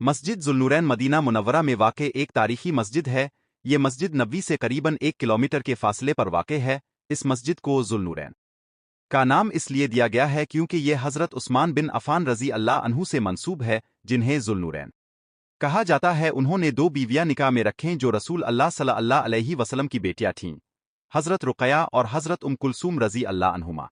مسجد ذوالنورین مدینہ منورہ میں واقع ایک تاریخی مسجد ہے۔ یہ مسجد نبوی سے قریباً 1 کلومیٹر کے فاصلے پر واقع ہے۔ اس مسجد کو ذوالنورین کا نام اس لیے دیا گیا ہے کیونکہ یہ حضرت عثمان بن عفان رضی اللہ عنہ سے منسوب ہے، جنہیں ذوالنورین کہا جاتا ہے۔ انہوں نے 2 بیویاں نکاح میں رکھیں جو رسول اللہ صلی اللہ علیہ وسلم کی بیٹیاں تھیں، حضرت رقیہ اور حضرت کلثوم رضی اللہ عنہما۔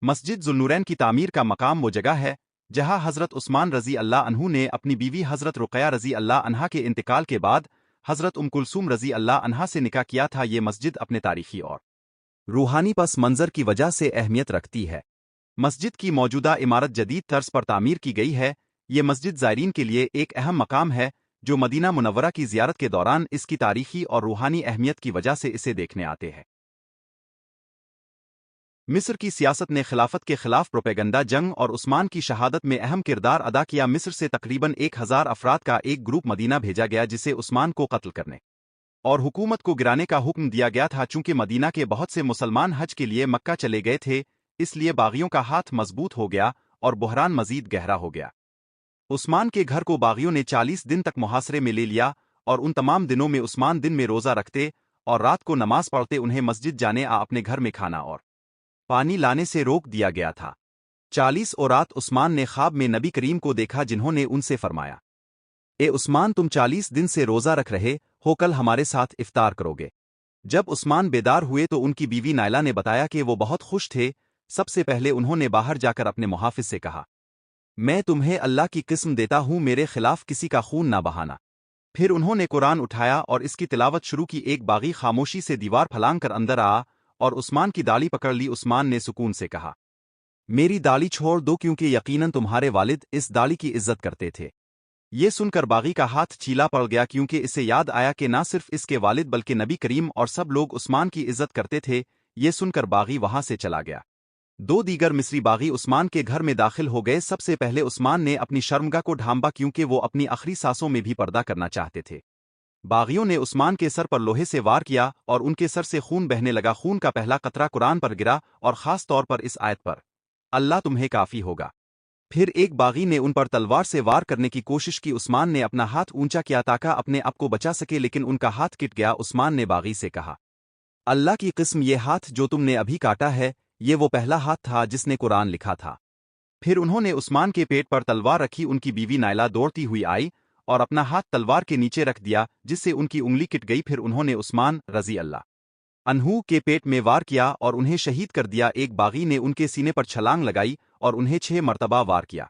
مسجد ذوالنورین کی تعمیر کا مقام وہ جگہ ہے جہاں حضرت عثمان رضی اللہ عنہ نے اپنی بیوی حضرت رقیہ رضی اللہ عنہا کے انتقال کے بعد حضرت کلثوم رضی اللہ عنہا سے نکاح کیا تھا۔ یہ مسجد اپنے تاریخی اور روحانی پس منظر کی وجہ سے اہمیت رکھتی ہے۔ مسجد کی موجودہ عمارت جدید طرز پر تعمیر کی گئی ہے۔ یہ مسجد زائرین کے لیے ایک اہم مقام ہے جو مدینہ منورہ کی زیارت کے دوران اس کی تاریخی اور روحانی اہمیت کی وجہ سے اسے دیکھنے آتے ہیں۔ مصر کی سیاست نے خلافت کے خلاف پروپیگنڈا جنگ اور عثمان کی شہادت میں اہم کردار ادا کیا۔ مصر سے تقریباً 1000 افراد کا ایک گروپ مدینہ بھیجا گیا جسے عثمان کو قتل کرنے اور حکومت کو گرانے کا حکم دیا گیا تھا۔ چونکہ مدینہ کے بہت سے مسلمان حج کے لیے مکہ چلے گئے تھے، اس لیے باغیوں کا ہاتھ مضبوط ہو گیا اور بحران مزید گہرا ہو گیا۔ عثمان کے گھر کو باغیوں نے 40 دن تک محاصرے میں لے لیا، اور ان تمام دنوں میں عثمان دن میں روزہ رکھتے اور رات کو نماز پڑھتے۔ انہیں مسجد جانے اپنے گھر میں کھانا اور پانی لانے سے روک دیا گیا تھا۔ 40 رات عثمان نے خواب میں نبی کریم کو دیکھا، جنہوں نے ان سے فرمایا، اے عثمان، تم 40 دن سے روزہ رکھ رہے ہو، کل ہمارے ساتھ افطار کرو گے۔ جب عثمان بیدار ہوئے تو ان کی بیوی نائلہ نے بتایا کہ وہ بہت خوش تھے۔ سب سے پہلے انہوں نے باہر جا کر اپنے محافظ سے کہا، میں تمہیں اللہ کی قسم دیتا ہوں میرے خلاف کسی کا خون نہ بہانا۔ پھر انہوں نے قرآن اٹھایا اور اس کی تلاوت شروع کی۔ ایک باغی خاموشی سے دیوار پھلانگ کر اندر آیا اور عثمان کی داڑھی پکڑ لی۔ عثمان نے سکون سے کہا، میری داڑھی چھوڑ دو، کیونکہ یقیناً تمہارے والد اس داڑھی کی عزت کرتے تھے۔ یہ سن کر باغی کا ہاتھ چیلا پڑ گیا، کیونکہ اسے یاد آیا کہ نہ صرف اس کے والد بلکہ نبی کریم اور سب لوگ عثمان کی عزت کرتے تھے۔ یہ سن کر باغی وہاں سے چلا گیا۔ 2 دیگر مصری باغی عثمان کے گھر میں داخل ہو گئے۔ سب سے پہلے عثمان نے اپنی شرمگاہ کو ڈھانپا، کیونکہ وہ اپنی آخری سانسوں میں بھی پردہ کرنا چاہتے تھے۔ باغیوں نے عثمان کے سر پر لوہے سے وار کیا اور ان کے سر سے خون بہنے لگا۔ خون کا پہلا قطرہ قرآن پر گرا اور خاص طور پر اس آیت پر، اللہ تمہیں کافی ہوگا۔ پھر ایک باغی نے ان پر تلوار سے وار کرنے کی کوشش کی۔ عثمان نے اپنا ہاتھ اونچا کیا تاکہ اپنے آپ کو بچا سکے، لیکن ان کا ہاتھ کٹ گیا۔ عثمان نے باغی سے کہا، اللہ کی قسم، یہ ہاتھ جو تم نے ابھی کاٹا ہے، یہ وہ پہلا ہاتھ تھا جس نے قرآن لکھا تھا۔ پھر انہوں نے عثمان کے پیٹ پر تلوار رکھی۔ ان کی بیوی نائلہ دوڑتی ہوئی آئی اور اپنا ہاتھ تلوار کے نیچے رکھ دیا، جس سے ان کی انگلی کٹ گئی۔ پھر انہوں نے عثمان رضی اللہ عنہ کے پیٹ میں وار کیا اور انہیں شہید کر دیا۔ ایک باغی نے ان کے سینے پر چھلانگ لگائی اور انہیں 6 مرتبہ وار کیا۔